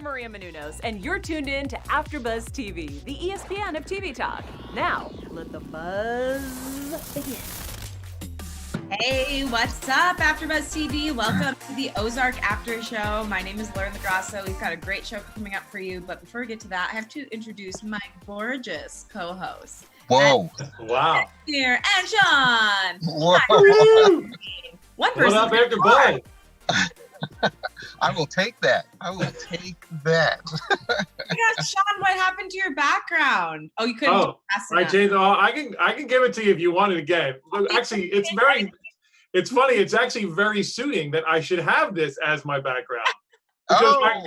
Maria Menounos, and you're tuned in to AfterBuzz TV, the ESPN of TV talk. Now, let the buzz begin. Hey, what's up, AfterBuzz TV? Welcome to the Ozark After Show. My name is LaGrosso. We've got a great show coming up for you, but before we get to that, I have to introduce my gorgeous co-hosts. Whoa! Wow! Here and Sean. Whoa! One person. What up, AfterBuzz? I will take that. I will take that. Yeah, Sean, what happened to your background? Oh, you couldn't. Oh, I changed. Oh, I can give it to you if you want it again. Actually, it's funny. It's actually very suiting that I should have this as my background because my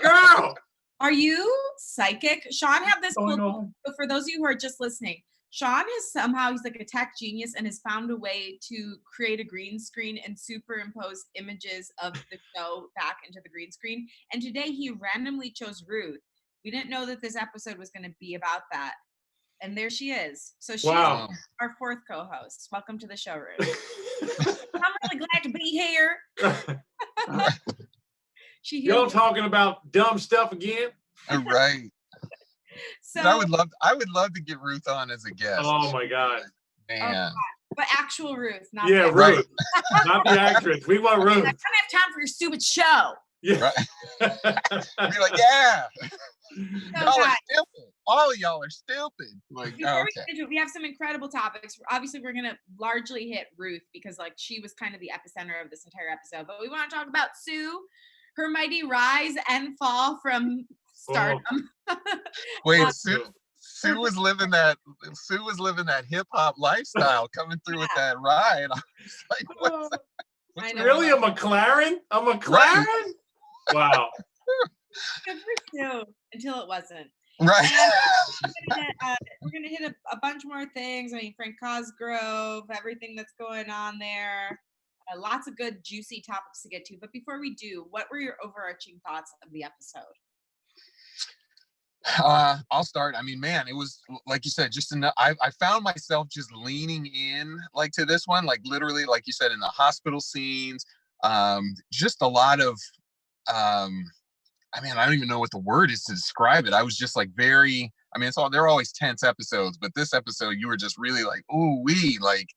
girl. Are you psychic? Sean had this Oh, cool, no. but for those of you who are just listening, Sean he's like a tech genius and has found a way to create a green screen and superimpose images of the show back into the green screen. And today he randomly chose Ruth. We didn't know that this episode was going to be about that. And there she is. So she's Wow. our fourth co-host. Welcome to the show, Ruth. I'm really glad to be here. Y'all talking about dumb stuff again? Right. So I would love to get Ruth on as a guest. Oh my God! Man. but actual Ruth, not Yeah, the Ruth, not the actress. We want I Ruth. don't have time for your stupid show. Yeah. Right. Be like, yeah. Y'all are guys, stupid. All of y'all are stupid. Like, before we okay. get into it, we have some incredible topics. Obviously, we're gonna largely hit Ruth because like she was kind of the epicenter of this entire episode. But we want to talk about Sue, her mighty rise and fall from stardom. Wait, Sue was living that hip hop lifestyle coming through with that ride. I was like, what's I know. Really, a McLaren? A McLaren? Right. Wow. Good for Sue until it wasn't. right? We're gonna hit a bunch more things. I mean, Frank Cosgrove, everything that's going on there. Lots of good, juicy topics to get to. But before we do, what were your overarching thoughts of the episode? I'll start. I mean, man, it was like you said, just enough. I found myself just leaning in like to this one, like literally, like you said, in the hospital scenes. Just a lot of I mean, I don't even know what the word is to describe it. I was just like very, I mean, they're always tense episodes, but this episode you were just really like, ooh wee, like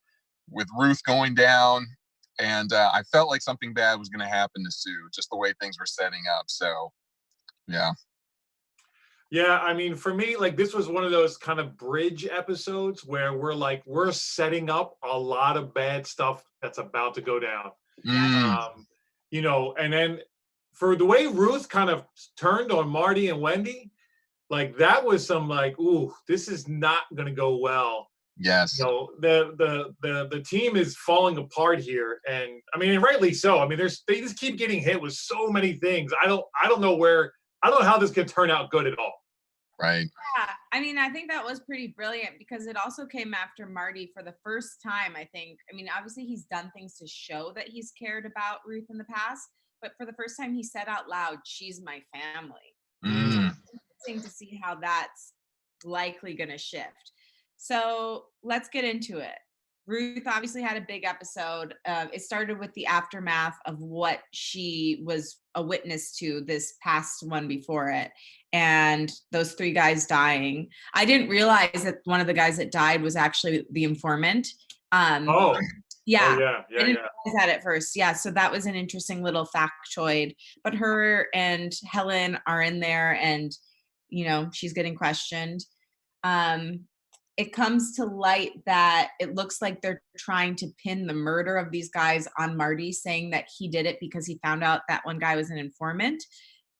with Ruth going down. And I felt like something bad was going to happen to Sue, just the way things were setting up. So, yeah. Yeah, I mean, for me, like this was one of those kind of bridge episodes where we're setting up a lot of bad stuff that's about to go down. You know, and then for the way Ruth kind of turned on Marty and Wendy, like that was some like, ooh, this is not going to go well. Yes. You know, the team is falling apart here, and I mean, and rightly so. I mean, they just keep getting hit with so many things. I don't know how this could turn out good at all. Right. Yeah, I mean, I think that was pretty brilliant because it also came after Marty for the first time, I think. I mean, obviously he's done things to show that he's cared about Ruth in the past, but for the first time he said out loud, she's my family. Interesting to see how that's likely going to shift. So let's get into it. Ruth obviously had a big episode. It started with the aftermath of what she was a witness to this past one before it. And those three guys dying. I didn't realize that one of the guys that died was actually the informant. Yeah. I didn't realize that at first. Yeah. So that was an interesting little factoid. But her and Helen are in there and, you know, she's getting questioned. It comes to light that it looks like they're trying to pin the murder of these guys on Marty, saying that he did it because he found out that one guy was an informant.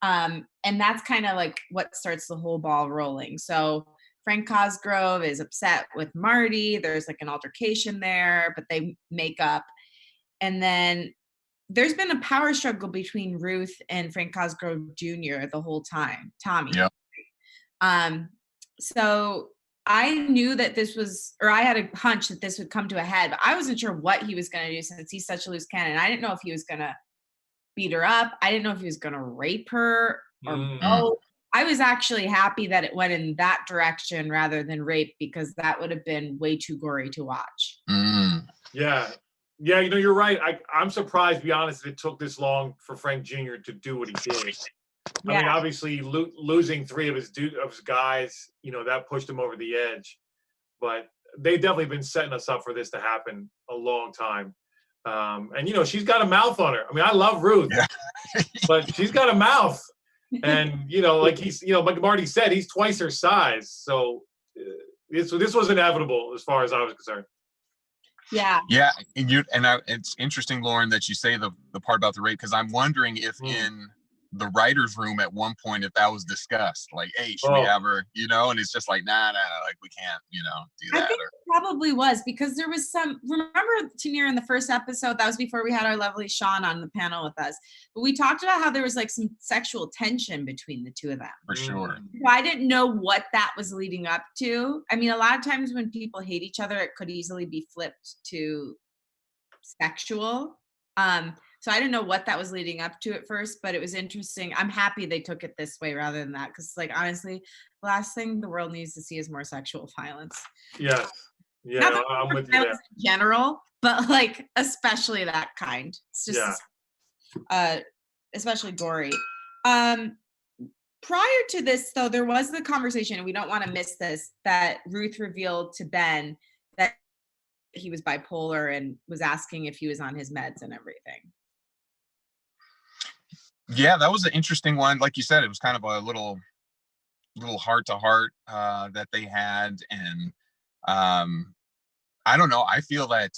And that's kind of like what starts the whole ball rolling. So Frank Cosgrove is upset with Marty. There's like an altercation there, but they make up. And then there's been a power struggle between Ruth and Frank Cosgrove Jr. the whole time, Tommy. Yeah. So I knew that this was, or I had a hunch that this would come to a head, but I wasn't sure what he was going to do since he's such a loose cannon. I didn't know if he was going to beat her up. I didn't know if he was going to rape her or both. I was actually happy that it went in that direction rather than rape because that would have been way too gory to watch. Yeah, you know, you're right. I'm surprised, to be honest, that it took this long for Frank Jr. to do what he did. I mean, Yeah. obviously losing three of his guys, that pushed him over the edge. But they've definitely been setting us up for this to happen a long time. And she's got a mouth on her. I mean, I love Ruth, but she's got a mouth. And like Marty said, he's twice her size. So this was inevitable as far as I was concerned. Yeah. Yeah, it's interesting, Lauren, that you say the part about the rape, because I'm wondering if in the writer's room at one point, if that was discussed, like, hey, should we have her, and it's just like, nah, like we can't, do that. I think it probably was, because there was remember Tenere in the first episode, that was before we had our lovely Sean on the panel with us, but we talked about how there was like some sexual tension between the two of them. For sure. So I didn't know what that was leading up to. I mean, a lot of times when people hate each other, it could easily be flipped to sexual. So I didn't know what that was leading up to at first, but it was interesting. I'm happy they took it this way rather than that, because, like, honestly, the last thing the world needs to see is more sexual violence. Yeah, yeah, Not that I'm with you there. in general, but like especially that kind. It's just, especially gory. Prior to this, though, there was the conversation, and we don't want to miss this, that Ruth revealed to Ben that he was bipolar and was asking if he was on his meds and everything. Yeah, that was an interesting one. Like you said, it was kind of a little heart to heart that they had, and I don't know. I feel like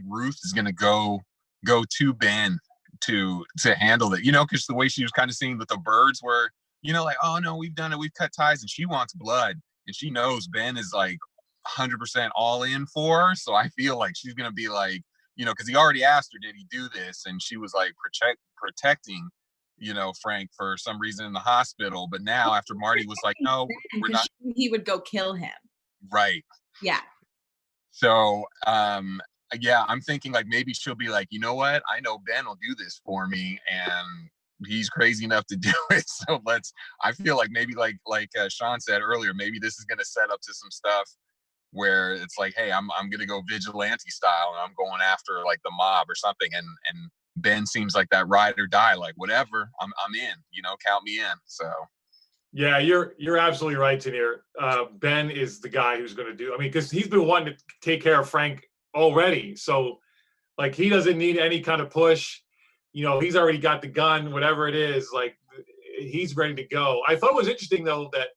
Ruth is gonna go to Ben to handle it, because the way she was kind of seeing that the birds were, like, oh no, we've done it, we've cut ties, and she wants blood, and she knows Ben is like 100% all in for her. So I feel like she's gonna be like, because he already asked her, did he do this? And she was like protecting, Frank for some reason in the hospital. But now after Marty was like, no, we're not. He would go kill him. Right. Yeah. So, yeah, I'm thinking like maybe she'll be like, you know what? I know Ben will do this for me, and he's crazy enough to do it. So I feel like maybe like Sean said earlier, maybe this is going to set up to some stuff where it's like, hey, I'm gonna go vigilante style, and I'm going after like the mob or something, and Ben seems like that ride or die, like whatever, I'm in, count me in. So yeah, you're absolutely right, Tenere. Ben is the guy who's going to do. I mean, because he's been wanting to take care of Frank already, so like he doesn't need any kind of push. He's already got the gun, whatever it is. Like he's ready to go. I thought it was interesting though that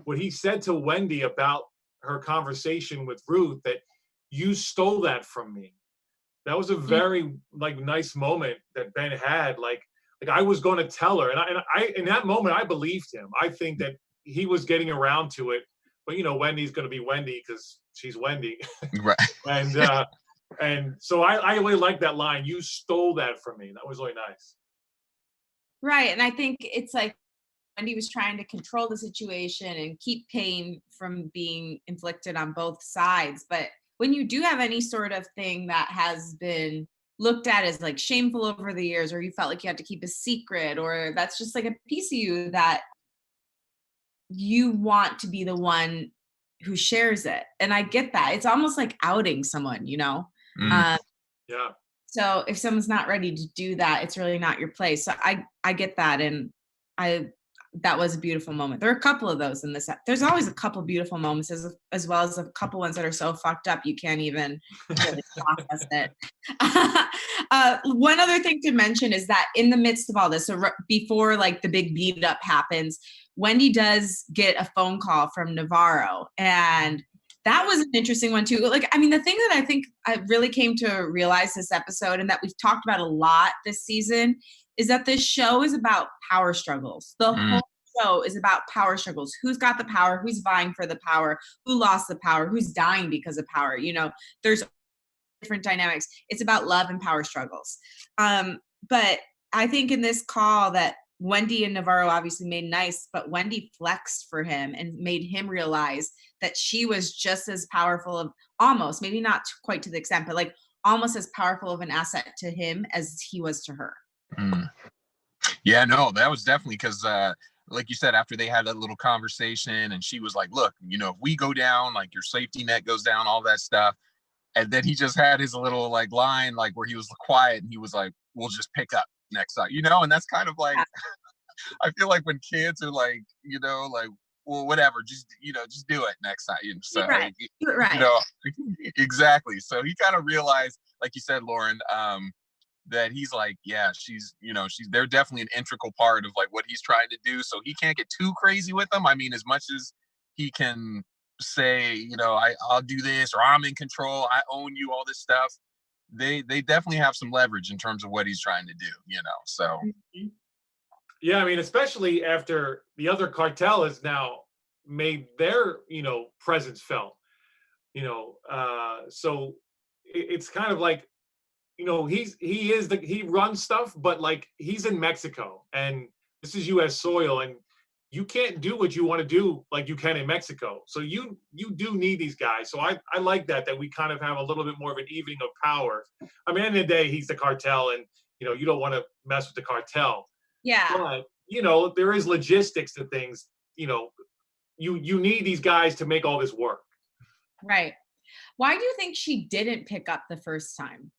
what he said to Wendy about her conversation with Ruth, that you stole that from me. That was a very like nice moment that Ben had. Like I was going to tell her, and I in that moment I believed him. I think that he was getting around to it, but Wendy's going to be Wendy because she's Wendy, right? and so I really like that line. You stole that from me. That was really nice. Right, and I think it's like Wendy was trying to control the situation and keep pain from being inflicted on both sides. But when you do have any sort of thing that has been looked at as like shameful over the years, or you felt like you had to keep a secret, or that's just like a piece of you that you want to be the one who shares it. And I get that. It's almost like outing someone, Yeah. So if someone's not ready to do that, it's really not your place. So I get that. And that was a beautiful moment. There are a couple of those in this. There's always a couple beautiful moments, as well as a couple ones that are so fucked up you can't even really process it. One other thing to mention is that in the midst of all this, so before like the big beat up happens, Wendy does get a phone call from Navarro, and that was an interesting one too. Like, I mean, the thing that I think I really came to realize this episode, and that we've talked about a lot this season, is that this show is about power struggles. The whole show is about power struggles. Who's got the power? Who's vying for the power? Who lost the power? Who's dying because of power? There's different dynamics. It's about love and power struggles. But I think in this call that Wendy and Navarro obviously made nice, but Wendy flexed for him and made him realize that she was just as powerful of, almost, maybe not quite to the extent, but like almost as powerful of an asset to him as he was to her. Yeah, no, that was definitely because like you said, after they had that little conversation, and she was like, look, if we go down, like your safety net goes down, all that stuff. And then he just had his little like line, like where he was quiet, and he was like, we'll just pick up next time, and that's kind of like I feel like when kids are like, like, well, whatever, just just do it next time. So right. Do it right. Exactly. So he kind of realized, like you said, Lauren, that he's like, yeah, they're definitely an integral part of like what he's trying to do. So he can't get too crazy with them. I mean, as much as he can say, I'll do this, or I'm in control, I own you, all this stuff. They definitely have some leverage in terms of what he's trying to do, so. Yeah, I mean, especially after the other cartel has now made their, presence felt, so it's kind of like, he runs stuff, but like he's in Mexico and this is US soil, and you can't do what you want to do like you can in Mexico. So you do need these guys. So I like that we kind of have a little bit more of an evening of power. I mean, at the end of the day, he's the cartel, and you don't want to mess with the cartel. Yeah. But there is logistics to things. You need these guys to make all this work. Right. Why do you think she didn't pick up the first time?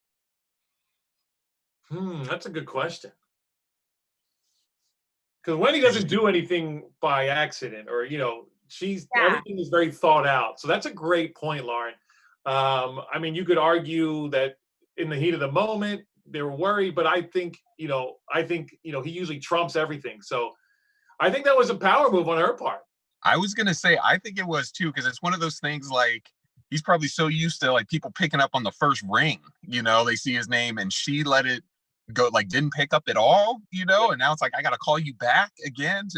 That's a good question. Because Wendy doesn't do anything by accident, or everything is very thought out. So that's a great point, Lauren. I mean, you could argue that in the heat of the moment they were worried, but I think he usually trumps everything. So I think that was a power move on her part. I was gonna say, I think it was too, because it's one of those things like he's probably so used to like people picking up on the first ring, they see his name, and she let it go, like didn't pick up at all, and now it's like, I gotta call you back again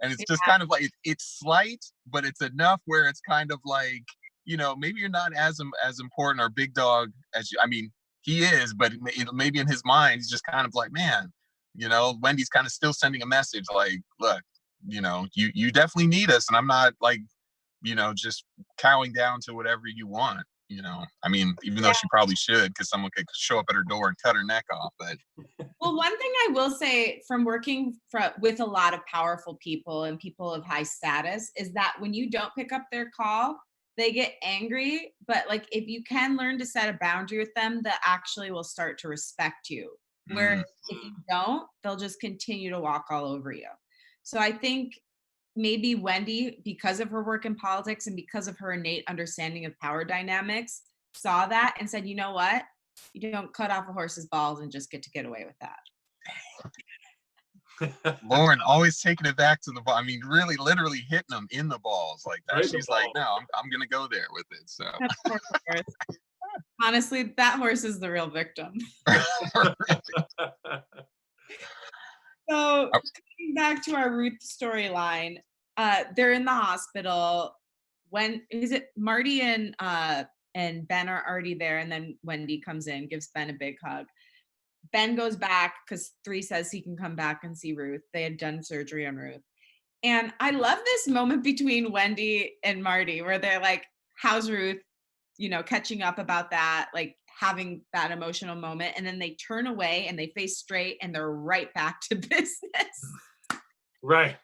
and it's just kind of like, it's slight, but it's enough where it's kind of like, maybe you're not as important or big dog as you. I mean, he is, but maybe in his mind he's just kind of like, man, Wendy's kind of still sending a message like, look, you definitely need us, and I'm not like, just cowing down to whatever you want. I mean, even though she probably should, because someone could show up at her door and cut her neck off. But well, one thing I will say from working with a lot of powerful people and people of high status is that when you don't pick up their call, they get angry. But like, if you can learn to set a boundary with them, that actually will start to respect you. Where if you don't, they'll just continue to walk all over you. So I think maybe Wendy, because of her work in politics and because of her innate understanding of power dynamics, saw that and said, you know what? You don't cut off a horse's balls and just get away with that. Lauren always taking it back to the ball. I mean, really, literally hitting them in the balls like that. Right. She's like, no, I'm going to go there with it. So honestly, that horse is the real victim. So coming back to our Ruth storyline, they're in the hospital. When is it? Marty and Ben are already there, and then Wendy comes in, gives Ben a big hug. Ben goes back because 3 says he can come back and see Ruth. They had done surgery on Ruth. And I love this moment between Wendy and Marty where they're like, how's Ruth? Catching up about that, like having that emotional moment. And then they turn away and they face straight and they're right back to business. Right.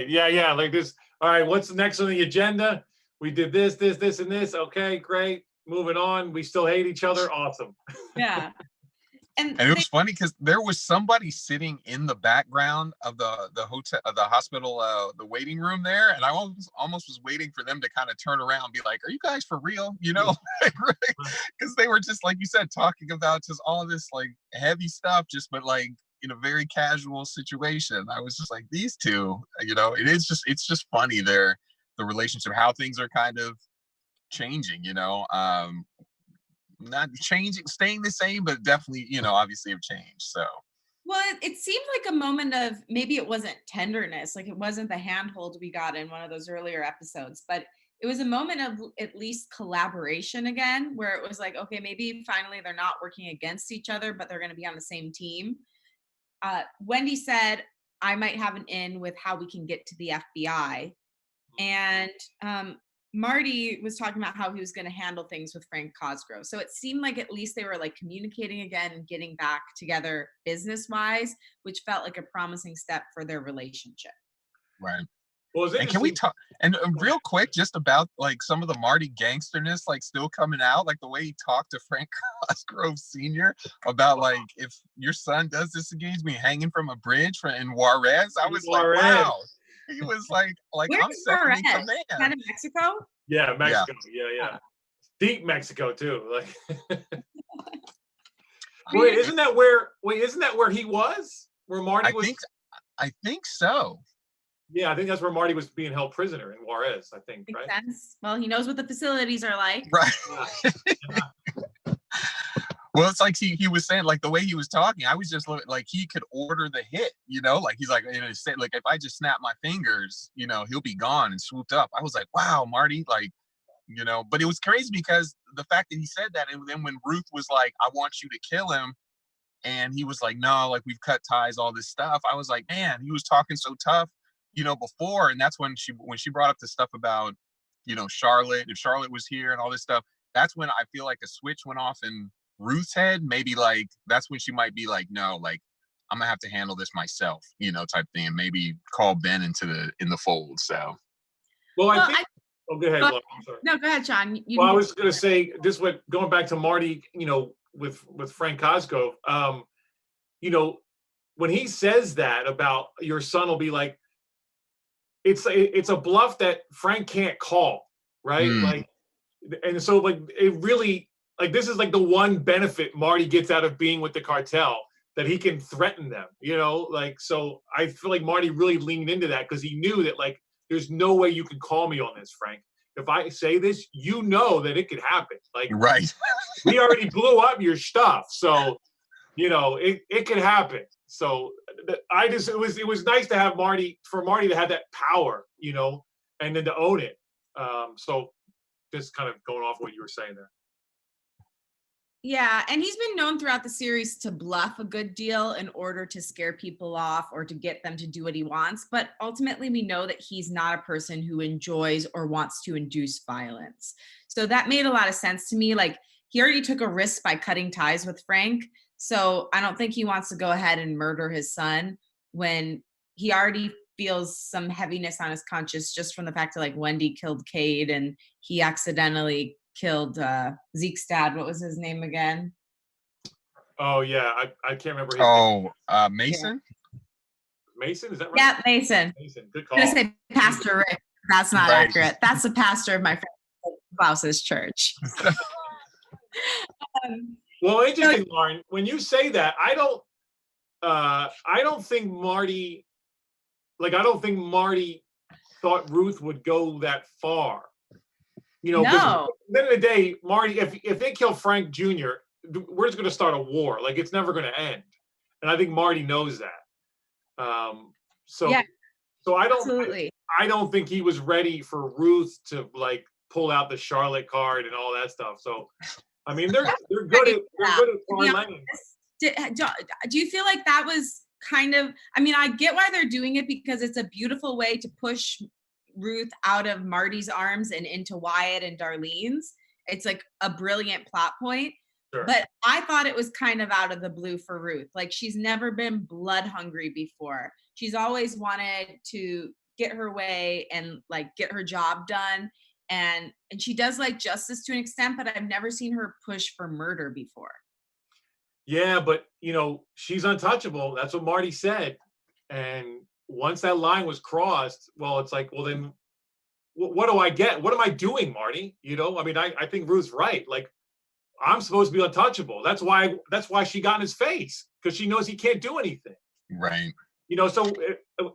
Yeah. Like this. All right. What's next on the agenda? We did this, and this. Okay, great. Moving on. We still hate each other. Awesome. Yeah. And it was funny because there was somebody sitting in the background of the hotel, of the hospital, the waiting room there, and I almost was waiting for them to kind of turn around and be like, "Are you guys for real?" Because they were just, like you said, talking about just all this like heavy stuff, but like in a very casual situation. I was just like, these two, it's just funny the relationship, how things are kind of changing, not changing, staying the same, but definitely, obviously have changed. So, well, it seemed like a moment of, maybe it wasn't tenderness, like it wasn't the handhold we got in one of those earlier episodes, but it was a moment of at least collaboration again, where it was like, okay, maybe finally they're not working against each other, but they're going to be on the same team. Wendy said, I might have an in with how we can get to the FBI. And Marty was talking about how he was going to handle things with Frank Cosgrove. So it seemed like at least they were like communicating again and getting back together business-wise, which felt like a promising step for their relationship. Right. Well, it's And can we interesting. talk and real quick just about like some of the Marty gangsterness like still coming out, like the way he talked to Frank Cosgrove Sr. about like if your son does this again, he's being hanging from a bridge in Juarez. I was like, Juarez. wow. He was like Where's I'm second in Juarez? command. Kind of Mexico? Yeah, Mexico. Yeah. Deep Mexico too. Like Wait, isn't that where he was? Where Marty was? I think so. Yeah, I think that's where Marty was being held prisoner in Juarez, I think, Makes right? sense. Well, he knows what the facilities are like. Right. Yeah. Well, it's like he was saying, like the way he was talking, I was just like he could order the hit, you know, like he's like, like if I just snap my fingers, you know, he'll be gone and swooped up. I was like, wow, Marty, like, you know, but it was crazy because the fact that he said that, and then when Ruth was like, I want you to kill him, and he was like, no, like we've cut ties, all this stuff. I was like, man, he was talking so tough, you know, before, and that's when she brought up the stuff about, you know, Charlotte, if Charlotte was here and all this stuff. That's when I feel like a switch went off in Ruth's head. Maybe like that's when she might be like, no, like I'm gonna have to handle this myself, you know, type thing, and maybe call Ben in the fold. So, Well, I think. Oh, go ahead. But, Laura, I'm sorry. no, go ahead, Sean. Well, I was going to say this. What going back to Marty, you know, with Frank Cosgrove, you know, when he says that about your son will be like, it's a bluff that Frank can't call, right? Like, and so like it really like this is like the one benefit Marty gets out of being with the cartel, that he can threaten them, you know, like, so I feel like Marty really leaned into that because he knew that like there's no way you can call me on this, Frank. If I say this, you know that it could happen. Like, right. we already blew up your stuff, so you know it could happen. So it was nice to have Marty to have that power, you know, and then to own it. So just kind of going off what you were saying there. Yeah, and he's been known throughout the series to bluff a good deal in order to scare people off or to get them to do what he wants. But ultimately, we know that he's not a person who enjoys or wants to induce violence. So that made a lot of sense to me. Like, he already took a risk by cutting ties with Frank. So I don't think he wants to go ahead and murder his son when he already feels some heaviness on his conscience just from the fact that like Wendy killed Cade and he accidentally killed Zeke's dad. What was his name again? Oh yeah, I can't remember his name. Mason? Yeah. Mason, is that right? Yeah, Mason. Mason, good call. I'm gonna say Pastor Rick. That's not Right. accurate. That's the pastor of my friend Klaus's church. Well, interesting, Lauren. When you say that, I don't think Marty thought Ruth would go that far. You know, No. at the end of the day, Marty, if they kill Frank Jr., we're just going to start a war. Like, it's never going to end. And I think Marty knows that. So I don't think he was ready for Ruth to like pull out the Charlotte card and all that stuff. So, I mean, they're good at far lane. Do you feel like that was kind of, I mean, I get why they're doing it because it's a beautiful way to push Ruth out of Marty's arms and into Wyatt and Darlene's. It's like a brilliant plot point. Sure. But I thought it was kind of out of the blue for Ruth. Like, she's never been blood hungry before. She's always wanted to get her way and like get her job done. And she does like justice to an extent, but I've never seen her push for murder before. Yeah, but you know, she's untouchable. That's what Marty said. And once that line was crossed, well, it's like, well, then what do I get? What am I doing, Marty? You know, I mean, I think Ruth's right. Like, I'm supposed to be untouchable. That's why she got in his face, because she knows he can't do anything. Right. You know, so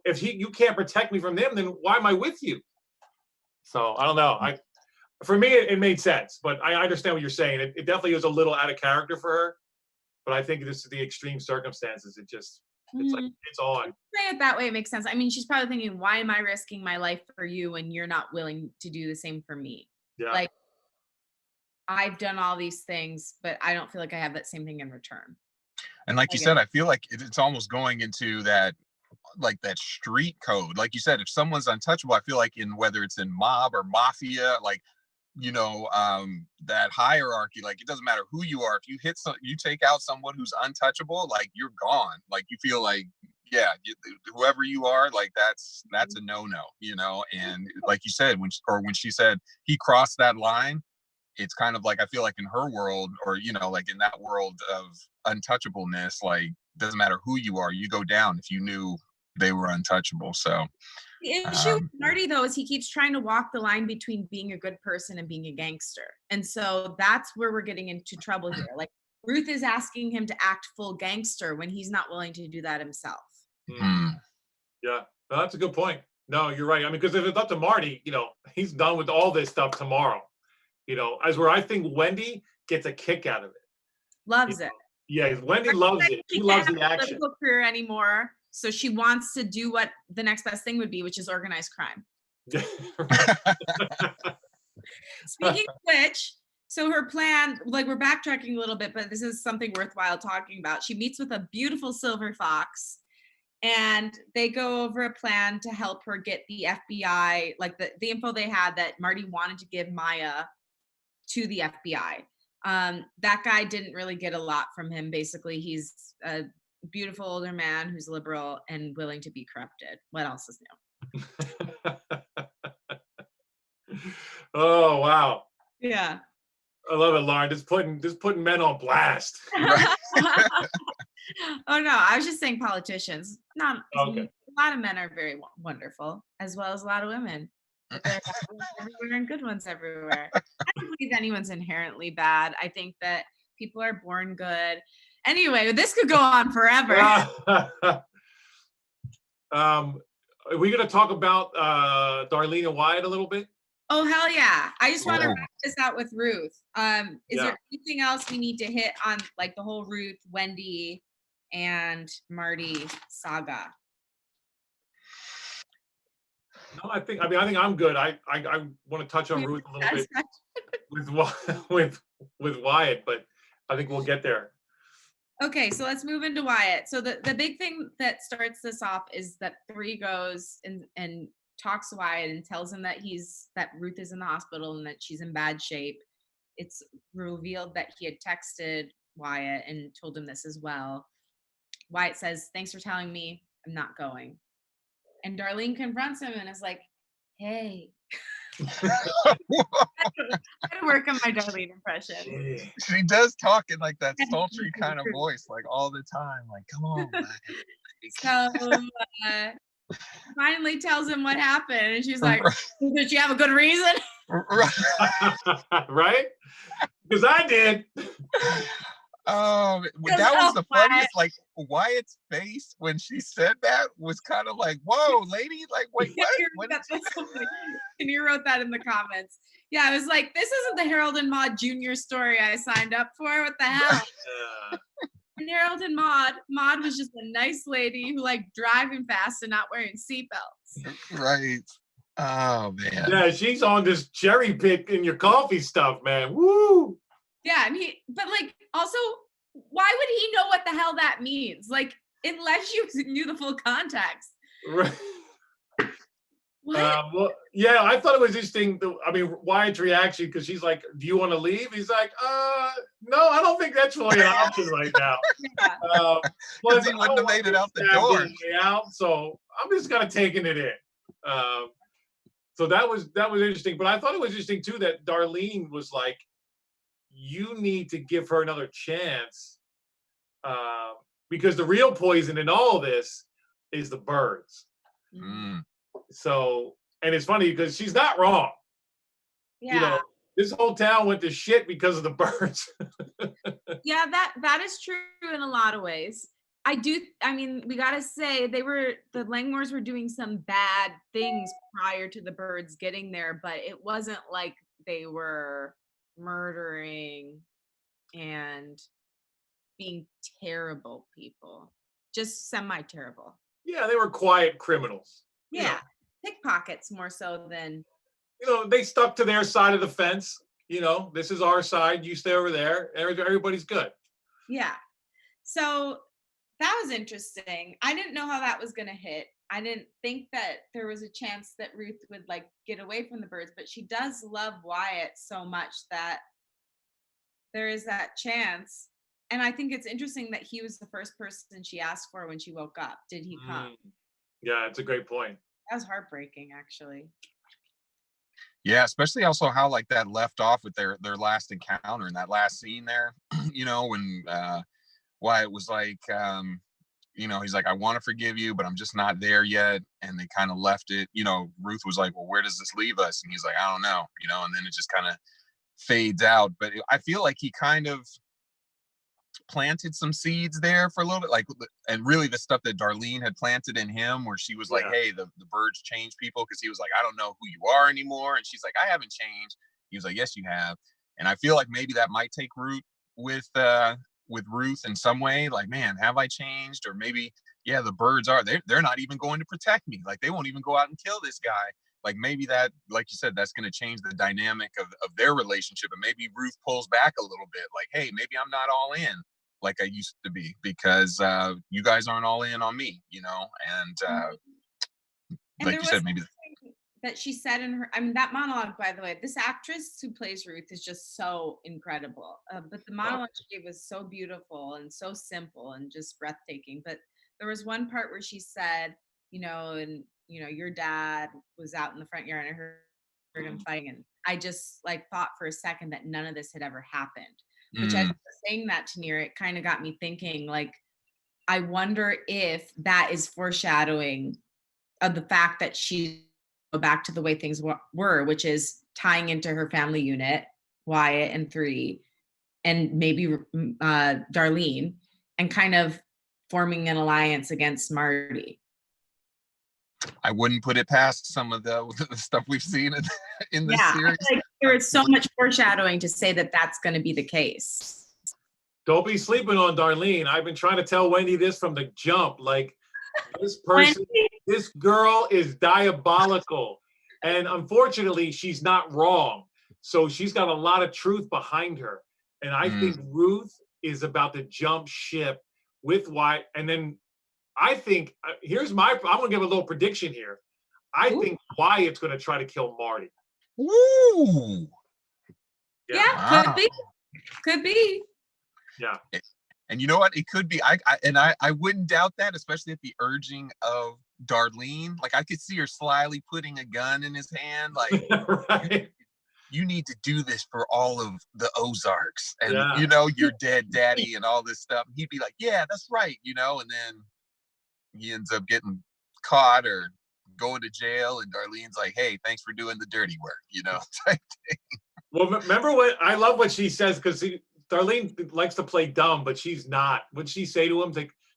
if you can't protect me from them, then why am I with you? So I don't know. For me, it made sense, but I understand what you're saying. It definitely was a little out of character for her, but I think this is the extreme circumstances. It's like, it's on. Say it that way, it makes sense. I mean, she's probably thinking, why am I risking my life for you when you're not willing to do the same for me? Yeah. Like, I've done all these things, but I don't feel like I have that same thing in return. And like you said, I feel like it's almost going into that, like that street code. Like you said, if someone's untouchable, I feel like in whether it's in mob or mafia, like, you know, that hierarchy, like it doesn't matter who you are. If you you take out someone who's untouchable, like you're gone. Like you feel like, yeah, whoever you are, like that's a no-no, you know. And like you said, when she said he crossed that line, it's kind of like, I feel like in her world, or you know, like in that world of untouchableness, like doesn't matter who you are, you go down if you knew they were untouchable. So The issue with Marty, though, is he keeps trying to walk the line between being a good person and being a gangster. And so that's where we're getting into trouble here. Like, Ruth is asking him to act full gangster when he's not willing to do that himself. Yeah, no, that's a good point. No, you're right. I mean, because if it's up to Marty, you know, he's done with all this stuff tomorrow. You know, as where I think Wendy gets a kick out of it. Loves it. Yeah, Wendy loves it. She loves the action. Political career anymore, so she wants to do what the next best thing would be, which is organized crime. Speaking of which, so her plan, like we're backtracking a little bit, but this is something worthwhile talking about. She meets with a beautiful silver fox, and they go over a plan to help her get the FBI, like the info they had that Marty wanted to give Maya to the FBI. That guy didn't really get a lot from him. Basically, he's a beautiful older man who's liberal and willing to be corrupted. What else is new? Oh wow. Yeah. I love it, Lauren. Just putting men on blast. Oh no, I was just saying politicians. Not Okay. A lot of men are very wonderful, as well as a lot of women. But there are bad ones everywhere and good ones everywhere. I don't believe anyone's inherently bad. I think that people are born good. Anyway, this could go on forever. Are we going to talk about Darlene and Wyatt a little bit? Oh hell yeah! I just want to wrap this out with Ruth. Is there anything else we need to hit on, like the whole Ruth, Wendy, and Marty saga? No, I think I'm good. I want to touch on Ruth a little bit with Wyatt, but I think we'll get there. Okay, so let's move into Wyatt. So the big thing that starts this off is that Bree goes and talks to Wyatt and tells him that Ruth is in the hospital and that she's in bad shape. It's revealed that he had texted Wyatt and told him this as well. Wyatt says, "Thanks for telling me. I'm not going." And Darlene confronts him and is like, "Hey." I gotta work on my Darlene impression. She does talk in like that sultry kind of voice, like all the time. Like, come on, man. So finally tells him what happened, and she's like, "Did you have a good reason?" Right? Because I did. That was the funniest. Like Wyatt's face when she said that was kind of like, "Whoa, lady! Like, wait, what?" And you wrote that in the comments. Yeah, I was like, "This isn't the Harold and Maude Jr. story I signed up for. What the hell?" And Harold and Maude was just a nice lady who liked driving fast and not wearing seatbelts. Right. Oh man. Yeah, she's on this cherry pick in your coffee stuff, man. Woo. Yeah, but like, also, why would he know what the hell that means? Like, unless you knew the full context. Right. What? Well, yeah, I thought it was interesting. Wyatt's reaction, because she's like, "Do you want to leave?" He's like, "No, I don't think that's really an option right now." Plus, he wouldn't have made it out the door. So I'm just kind of taking it in. So that was interesting. But I thought it was interesting too that Darlene was like, "You need to give her another chance," because the real poison in all this is the birds. Mm. So, and it's funny because she's not wrong. Yeah. You know, this whole town went to shit because of the birds. Yeah, that is true in a lot of ways. We gotta say the Langmores were doing some bad things prior to the birds getting there, but it wasn't like they were murdering and being terrible people. Just semi-terrible. Yeah, they were quiet criminals. Yeah. Pickpockets more so than, they stuck to their side of the fence. This is our side, you stay over there. Everybody's good. Yeah. So that was interesting. I didn't know how that was going to hit. I didn't think that there was a chance that Ruth would like get away from the birds, but she does love Wyatt so much that there is that chance. And I think it's interesting that he was the first person she asked for when she woke up. Did he come? Yeah, it's a great point. That was heartbreaking, actually. Yeah, especially also how like that left off with their last encounter in that last scene there. When Wyatt was like, he's like, I want to forgive you, but I'm just not there yet. And they kind of left it. Ruth was like, well, where does this leave us? And he's like, I don't know. And then it just kind of fades out. But I feel like he kind of planted some seeds there for a little bit, and really the stuff that Darlene had planted in him, where she was like, hey, the birds change people, because he was like, I don't know who you are anymore, and she's like, I haven't changed. He was like, yes, you have. And I feel like maybe that might take root with Ruth in some way, like, man, have I changed? Or maybe, yeah, the birds are, they're not even going to protect me, like they won't even go out and kill this guy. Like maybe that, like you said, that's going to change the dynamic of their relationship. And maybe Ruth pulls back a little bit, like, hey, maybe I'm not all in like I used to be, because you guys aren't all in on me, and like you said, maybe that she said in her, that monologue, by the way, this actress who plays Ruth is just so incredible. But the monologue she gave was so beautiful and so simple and just breathtaking. But there was one part where she said, your dad was out in the front yard and I heard him fighting. And I just thought for a second that none of this had ever happened. Which I was saying that to Tenere, it kind of got me thinking, I wonder if that is foreshadowing of the fact that she go back to the way things were, which is tying into her family unit, Wyatt and 3, and maybe Darlene, and kind of forming an alliance against Marty. I wouldn't put it past some of the stuff we've seen in this series. There is so much foreshadowing to say that that's going to be the case. Don't be sleeping on Darlene. I've been trying to tell Wendy this from the jump. This person, this girl is diabolical. And unfortunately, she's not wrong. So she's got a lot of truth behind her. And I think Ruth is about to jump ship with Wyatt. And then I think, I'm going to give a little prediction here. I think Wyatt's going to try to kill Marty. Ooh. Yeah, wow. Could be. Yeah. And you know what? It could be. I wouldn't doubt that, especially at the urging of Darlene. I could see her slyly putting a gun in his hand. Right. You need to do this for all of the Ozarks. And, your dead daddy and all this stuff. And he'd be like, yeah, that's right. And then he ends up getting caught or going to jail. And Darlene's like, hey, thanks for doing the dirty work, type thing. Well, remember I love what she says, because Darlene likes to play dumb, but she's not. What'd she say to him?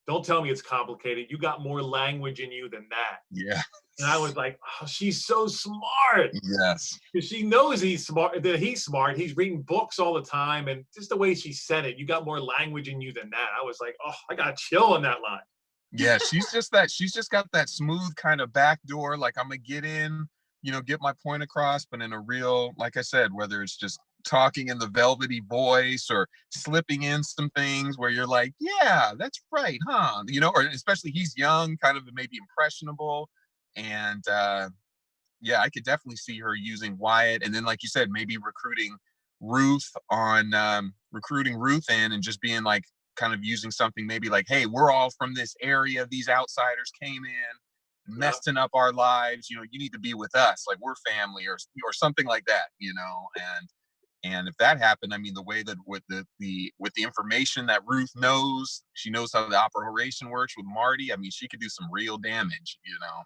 Don't tell me it's complicated. You got more language in you than that. Yeah. And I was like, oh, she's so smart. Yes. Because she knows he's smart, that he's smart. He's reading books all the time. And just the way she said it, you got more language in you than that. I was like, oh, I got chill on that line. Yeah, she's just got that smooth kind of back door. I'm going to get in, get my point across, but in a real, like I said, whether it's just talking in the velvety voice or slipping in some things where you're like, yeah, that's right, huh? Or especially he's young, kind of maybe impressionable. And I could definitely see her using Wyatt. And then, like you said, maybe recruiting Ruth in and just being kind of using something maybe hey, we're all from this area. These outsiders came in, messing up our lives. You need to be with us. We're family or something like that, And if that happened, the way that with the information that Ruth knows, she knows how the operation works with Marty. She could do some real damage,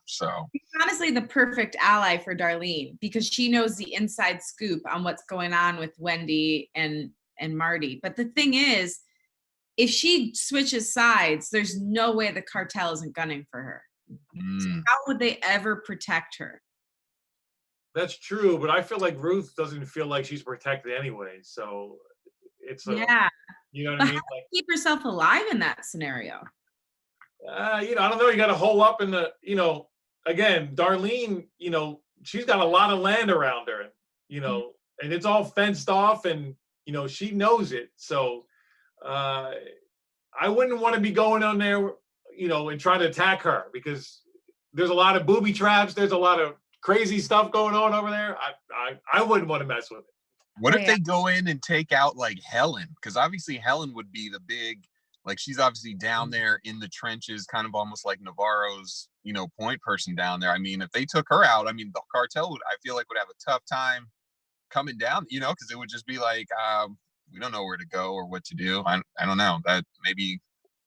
So she's honestly the perfect ally for Darlene, because she knows the inside scoop on what's going on with Wendy and Marty. But the thing is, if she switches sides, there's no way the cartel isn't gunning for her. So how would they ever protect her? That's true, but I feel like Ruth doesn't feel like she's protected anyway. So it's you know what I I mean? Keep herself alive in that scenario. I don't know. You got to hole up in the, again, Darlene, she's got a lot of land around her, and it's all fenced off, and she knows it. So I wouldn't want to be going on there, and trying to attack her, because there's a lot of booby traps. There's a lot of crazy stuff going on over there. I wouldn't want to mess with it. What if they go in and take out like Helen? Because obviously Helen would be the big, like she's obviously down there in the trenches, kind of almost like Navarro's, point person down there. I mean, if they took her out, I mean, the cartel would, I feel like, would have a tough time coming down, because it would just be like, we don't know where to go or what to do. I don't know. That maybe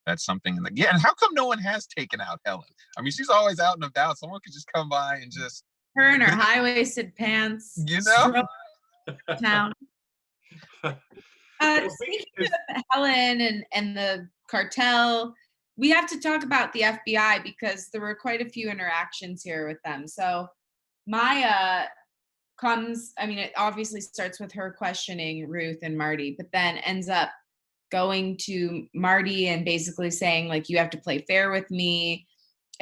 that's something. Yeah, and how come no one has taken out Helen? I mean, she's always out and about. Someone could just come by and just her in her high-waisted pants, town. Speaking of Helen and the cartel, we have to talk about the FBI because there were quite a few interactions here with them. So Maya it obviously starts with her questioning Ruth and Marty, but then ends up going to Marty and basically saying, like, you have to play fair with me.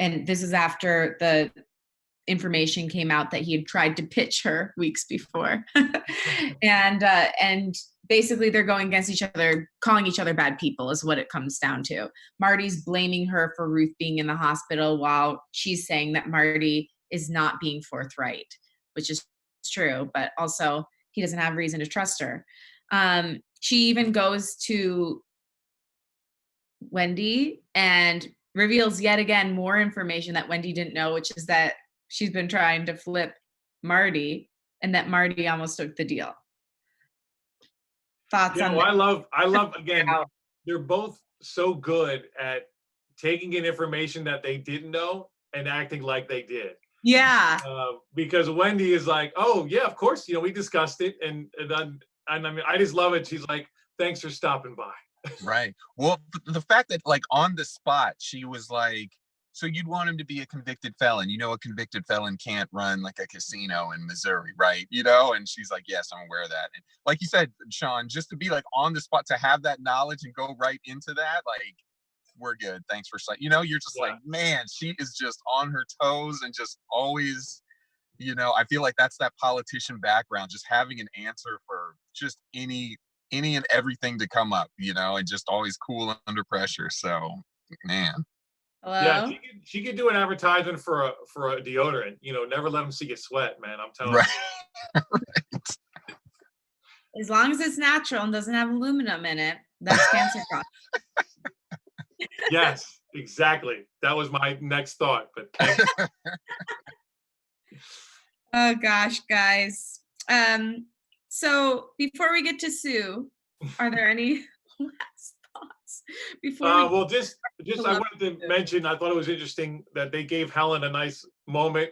And this is after the information came out that he had tried to pitch her weeks before. and basically they're going against each other, calling each other bad people is what it comes down to. Marty's blaming her for Ruth being in the hospital while she's saying that Marty is not being forthright, which is true, but also he doesn't have reason to trust her. She even goes to Wendy and reveals yet again more information that Wendy didn't know, which is that she's been trying to flip Marty and that Marty almost took the deal. Thoughts on that? I love again, they're both so good at taking in information that they didn't know and acting like they did. Yeah. Because Wendy is like, oh yeah, of course, we discussed it, and I mean, I just love it. She's like, thanks for stopping by. Right. Well, the fact that like on the spot, she was like, so you'd want him to be a convicted felon. A convicted felon can't run like a casino in Missouri, right? And she's like, yes, I'm aware of that. And like you said, Sean, just to be like on the spot, to have that knowledge and go right into that, like, we're good. Thanks for you're just like, man, she is just on her toes and just always, I feel like that's that politician background, just having an answer for just any and everything to come up, and just always cool under pressure. So, man. Hello? Yeah, she could do an advertisement for a deodorant. Never let them see you sweat, man. I'm telling you. Right. As long as it's natural and doesn't have aluminum in it, that's cancer causing. Yes, exactly. That was my next thought. But oh gosh, guys. So before we get to Sue, are there any last thoughts before? I wanted to mention, I thought it was interesting that they gave Helen a nice moment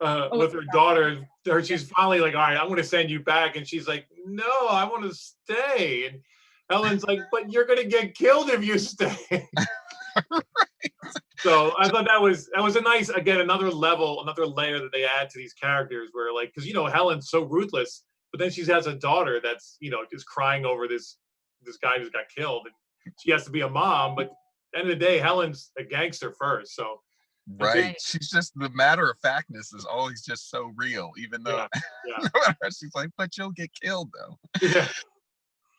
with her daughter. She's finally like, all right, I'm going to send you back, and she's like, no, I want to stay. And Helen's like, but you're going to get killed if you stay. Right. So I thought that was a nice, again, another layer that they add to these characters, where like, because Helen's so ruthless, but then she has a daughter that's just crying over this guy who's got killed, and she has to be a mom. But at the end of the day, Helen's a gangster first, so right. She's just, the matter of factness is always just so real, even though she's like, but you'll get killed though.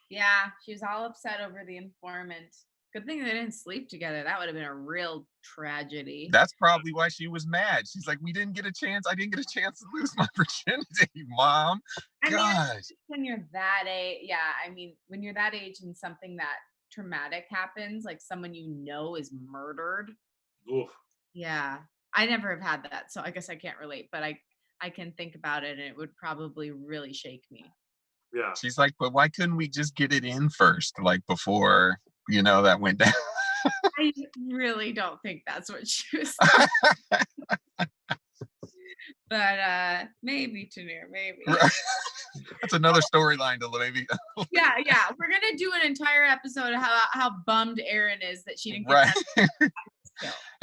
Yeah, she was all upset over the informant. Good thing they didn't sleep together. That would have been a real tragedy. That's probably why she was mad. She's like, I didn't get a chance to lose my virginity, Mom. Gosh. When you're that age, when you're that age and something that traumatic happens, like someone is murdered. Oof. Yeah. I never have had that, so I guess I can't relate, but I can think about it, and it would probably really shake me. Yeah. She's like, but why couldn't we just get it in first, like before, that went down? I really don't think that's what she was saying. But maybe, Tenere, maybe. Right. That's another storyline to maybe. Yeah. We're going to do an entire episode of how bummed Erin is that she didn't get that.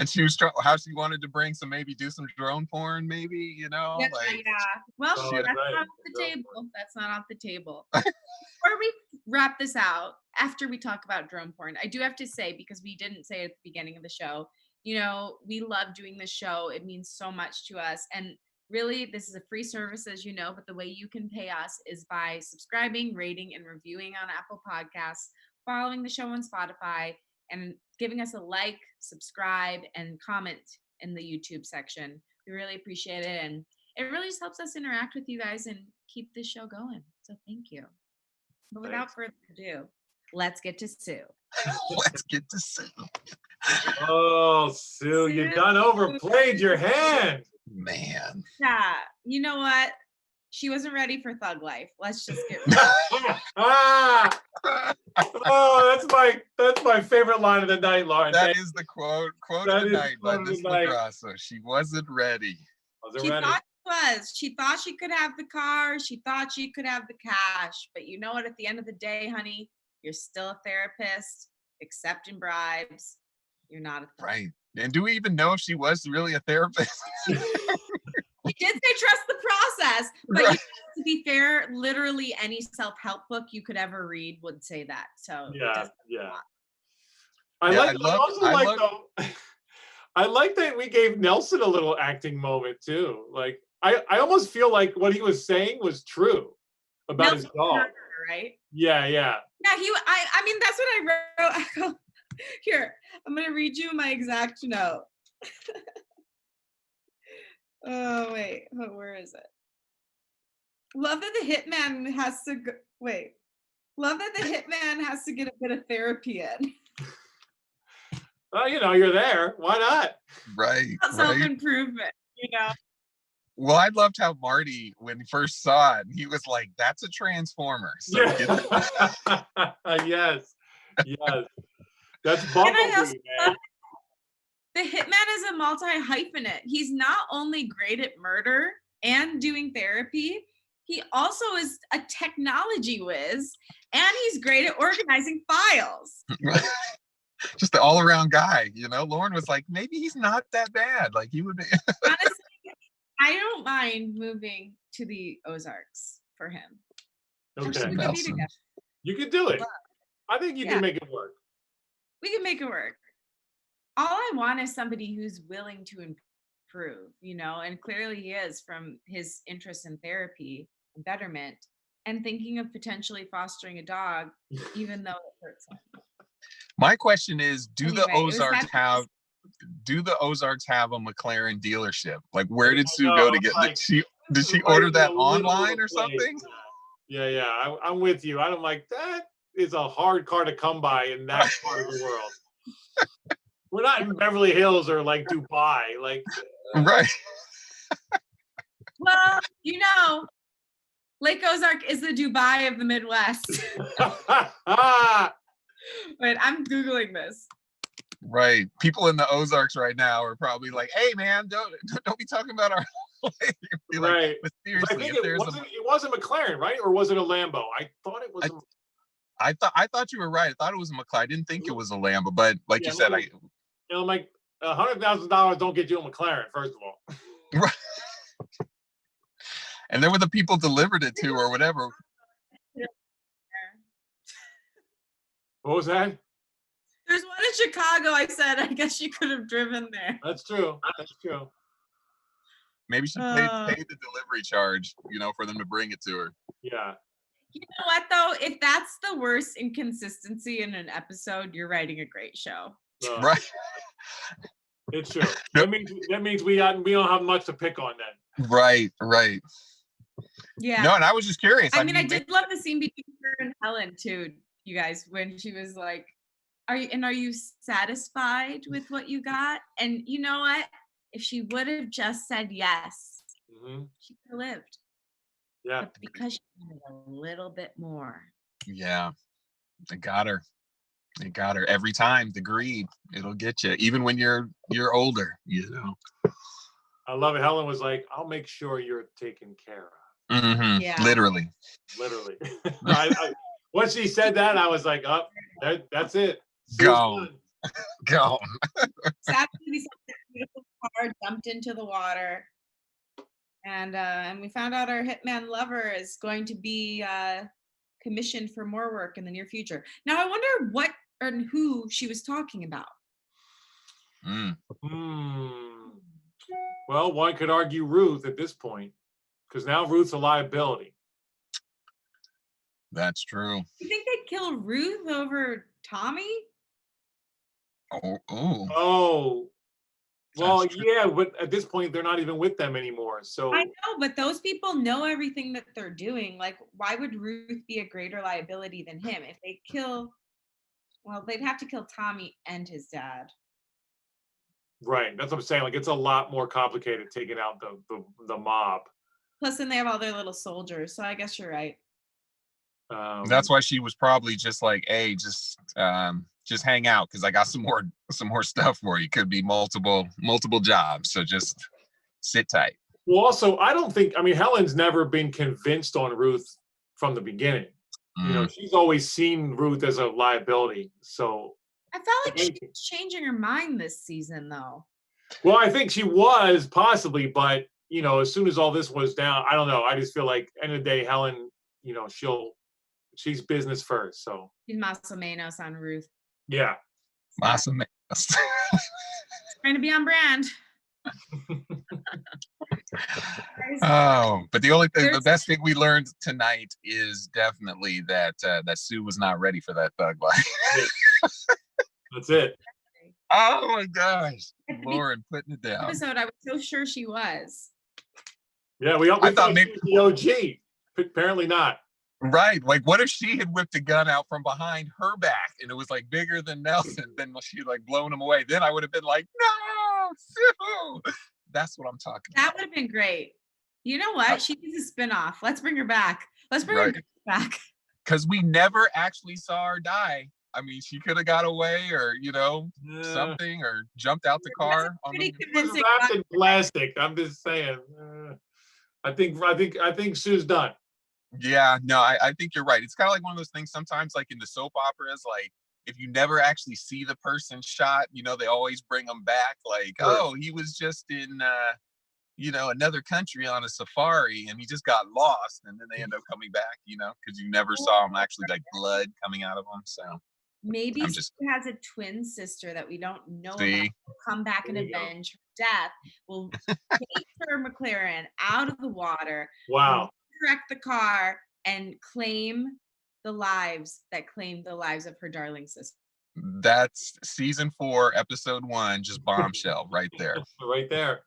And she was how she wanted to do some drone porn, maybe, Yeah. Well, that's not off the table. That's not off the table. Before we wrap this out, after we talk about drone porn, I do have to say, because we didn't say it at the beginning of the show, we love doing this show. It means so much to us. And really, this is a free service, as you know, but the way you can pay us is by subscribing, rating, and reviewing on Apple Podcasts, following the show on Spotify, and giving us a like, subscribe, and comment in the YouTube section. We really appreciate it. And it really just helps us interact with you guys and keep this show going. So thank you. But without further ado, let's get to Sue. Let's get to Sue. Oh, Sue, you done overplayed your hand. Man. Yeah, you know what? She wasn't ready for thug life. Let's just get Ah! Oh, that's my favorite line of the night, Lauren. That is the quote of the night by Miss LaGrosso. She wasn't ready. She thought she was. She thought she could have the car. She thought she could have the cash. But you know what? At the end of the day, honey, you're still a therapist, accepting bribes. You're not a thug. Right. And do we even know if she was really a therapist? She did say trust the process, but Right. to be fair, literally any self-help book you could ever read would say that. So yeah. I like that we gave Nelson a little acting moment too. Like I almost feel like what he was saying was true about Nelson his dog. Right? Yeah. Yeah, I mean that's what I wrote. Here, I'm gonna read you my exact note. Oh wait, where is it? Love that the hitman has to go. Wait, love that the hitman has to get a bit of therapy in. Well, you're there. Why not? Right. Self-improvement, Well, I loved how Marty, when he first saw it, he was like, "That's a transformer." So Yes. That's Bumblebee, man. The hitman is a multi-hyphenate. He's not only great at murder and doing therapy, he also is a technology whiz, and he's great at organizing files. Just the all-around guy, Lauren was like, maybe he's not that bad. Like he would be. Honestly, I don't mind moving to the Ozarks for him. Okay. Nelson. You could do it. I think you can make it work. We can make it work. All I want is somebody who's willing to improve, and clearly he is from his interest in therapy and betterment and thinking of potentially fostering a dog, even though it hurts him. My question is, do the Ozarks have a McLaren dealership? Like, where did Sue go to get did she order that online or something? Yeah. I'm with you. I don't like that. Is a hard car to come by in that part of the world. We're not in Beverly Hills or like Dubai, right. Well, Lake Ozark is the Dubai of the Midwest. Wait, I'm Googling this. Right. People in the Ozarks right now are probably like, "Hey, man, don't be talking about our." Right. But seriously, I think it wasn't McLaren, right? Or was it a Lambo? I thought it was. I thought you were right. I thought it was a McLaren. I didn't think it was a Lambo, but like you said, like $100,000 don't get you a McLaren, first of all. Right. And then when the people delivered it to or whatever. What was that? There's one in Chicago. I said, I guess she could have driven there. That's true. Maybe she paid the delivery charge, for them to bring it to her. Yeah. You know what, though? If that's the worst inconsistency in an episode, you're writing a great show. Right. It's true. That means we don't have much to pick on then. Right. Yeah. No, and I was just curious. I did love the scene between her and Helen too, you guys, when she was like, are you satisfied with what you got? And you know what? If she would have just said yes, she could have lived. Yeah. But because she wanted a little bit more. Yeah. They got her every time. The greed, it'll get you, even when you're older, I love it. Helen was like, I'll make sure you're taken care of. Mm-hmm. Yeah. Literally. Once she said that, I was like, oh, that's it. Go. Sadly, we saw that beautiful car jumped into the water. And we found out our hitman lover is going to be commissioned for more work in the near future. Now, I wonder what and who she was talking about. Well, one could argue Ruth at this point, because now Ruth's a liability. That's true. You think they'd kill Ruth over Tommy? Oh. Well, yeah, but at this point, they're not even with them anymore. So I know, but those people know everything that they're doing. Like, why would Ruth be a greater liability than him? If they kill, well, they'd have to kill Tommy and his dad. right, that's what I'm saying. Like, it's a lot more complicated taking out the mob. Plus, then they have all their little soldiers. So I guess you're right. That's why she was probably just like, hey, just hang out because I got some more stuff for you. Could be multiple jobs, so just sit tight. Well, also, I mean, Helen's never been convinced on Ruth from the beginning. You know, she's always seen Ruth as a liability. So I felt like she was changing her mind this season, though. Well, I think she was possibly, but you know, as soon as all this was down, I don't know. I just feel like end of the day, Helen, you know, she's business first. So She's más o menos on Ruth. yeah. Más o menos. Trying to be on brand. Oh, but the best thing we learned tonight is definitely that Sue was not ready for that thug life. That's it. Oh my gosh, Lauren putting it down. Episode, I was so sure she was. Yeah, we thought maybe the OG. Apparently not. Right, like what if she had whipped a gun out from behind her back and it was like bigger than Nelson? Then she like blown him away. Then I would have been like, no, Sue. That's what I'm talking about. That would have been great. You know what? She needs a spinoff. Let's bring her back. Let's bring her back. Because we never actually saw her die. I mean, she could have got away, or you know, something, or jumped out the car. Wrapped in plastic. I'm just saying. I think Sue's done. Yeah, no, I think you're right. It's kind of like one of those things sometimes, like in the soap operas, like if you never actually see the person shot, you know, they always bring them back. Like, oh, he was just in, you know, another country on a safari and he just got lost, and then they end up coming back, you know, because you never saw him actually, like blood coming out of him. So maybe she has a twin sister that we don't know about. Will come back and avenge her death. Will take her McLaren out of the water. Wow. Wreck the car and claim the lives of her darling sister. That's season 4, episode 1, just bombshell right there. Right there.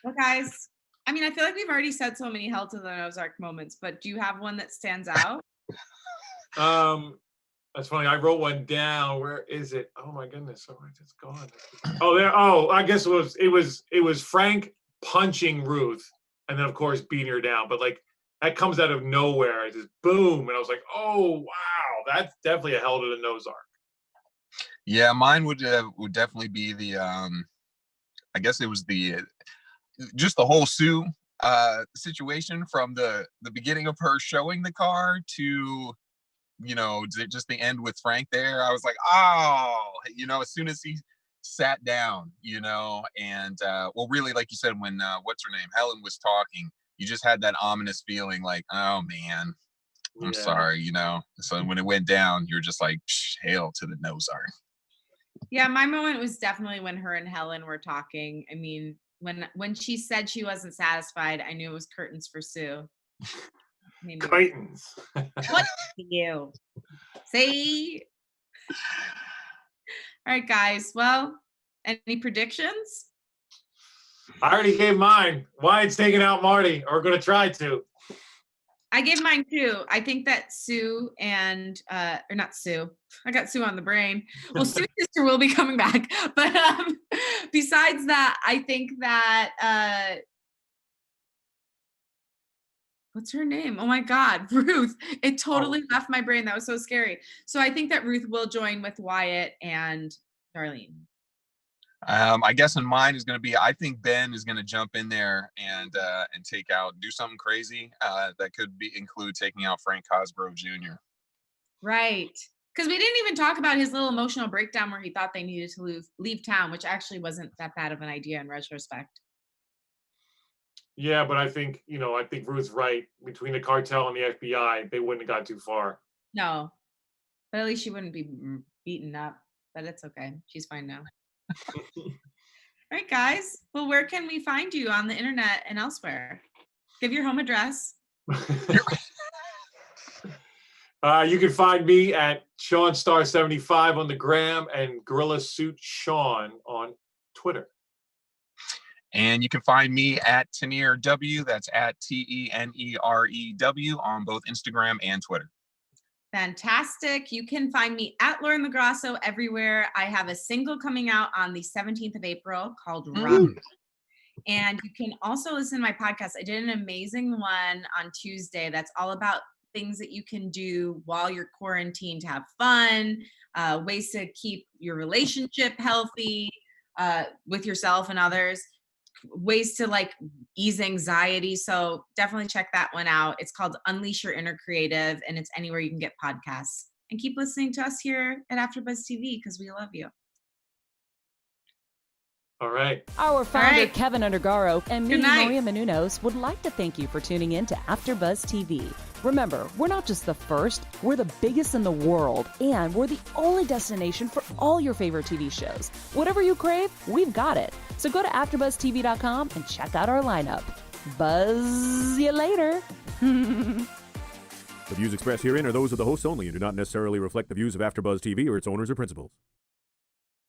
Well, guys, I mean, I feel like we've already said so many Hell to the Ozark moments, but do you have one that stands out? That's funny. I wrote one down. Where is it? Oh my goodness! Oh, it's gone. Oh, there. Oh, I guess it was Frank punching Ruth, and then of course beating her down. But like that comes out of nowhere. It just boom, and I was like, oh wow, that's definitely a Hell to the Ozark. Yeah, mine would definitely be the I guess it was just the whole Sue situation from the beginning of her showing the car to, you know, just the end with Frank there. I was like, oh, you know, as soon as he sat down, you know, and well, really, like you said, when what's her name, Helen was talking, you just had that ominous feeling like, oh man, I'm sorry, you know. So when it went down, you're just like, hail to the Ozark. Yeah, my moment was definitely when her and Helen were talking. I mean, when she said she wasn't satisfied, I knew it was curtains for Sue. Curtains. What you see? All right, guys. Well, any predictions? I already gave mine. Wyatt's taking out Marty, or going to try to. I gave mine too. I think that Sue and or not Sue. I got Sue on the brain. Well, Sue's sister will be coming back, but besides that, I think that what's her name? Oh my God, Ruth. It totally left my brain. That was so scary. So I think that Ruth will join with Wyatt and Darlene. I guess in mine is going to be, I think Ben is going to jump in there and do something crazy that could include taking out Frank Cosgrove Jr. Right. Because we didn't even talk about his little emotional breakdown where he thought they needed to leave town, which actually wasn't that bad of an idea in retrospect. Yeah, but I think Ruth's right. Between the cartel and the FBI, they wouldn't have got too far. No, but at least she wouldn't be beaten up. But it's okay. She's fine now. All right, guys. Well, where can we find you on the internet and elsewhere? Give your home address. You can find me at SeanStar75 on the gram and Gorilla Suit Sean on Twitter. And you can find me at Tenere W. That's at TENEREW on both Instagram and Twitter. Fantastic. You can find me at Lauren LaGrosso everywhere. I have a single coming out on the 17th of April called Run. And you can also listen to my podcast. I did an amazing one on Tuesday that's all about things that you can do while you're quarantined to have fun, ways to keep your relationship healthy with yourself and others, ways to like ease anxiety. So definitely check that one out. It's called Unleash Your Inner Creative, and it's anywhere you can get podcasts. And keep listening to us here at AfterBuzz TV because we love you. All right. Our founder, Keven Undergaro, and me, Good night. Maria Menounos, would like to thank you for tuning in to AfterBuzz TV. Remember, we're not just the first, we're the biggest in the world, and we're the only destination for all your favorite TV shows. Whatever you crave, we've got it. So go to AfterBuzzTV.com and check out our lineup. Buzz you later. The views expressed herein are those of the hosts only and do not necessarily reflect the views of AfterBuzz TV or its owners or principals.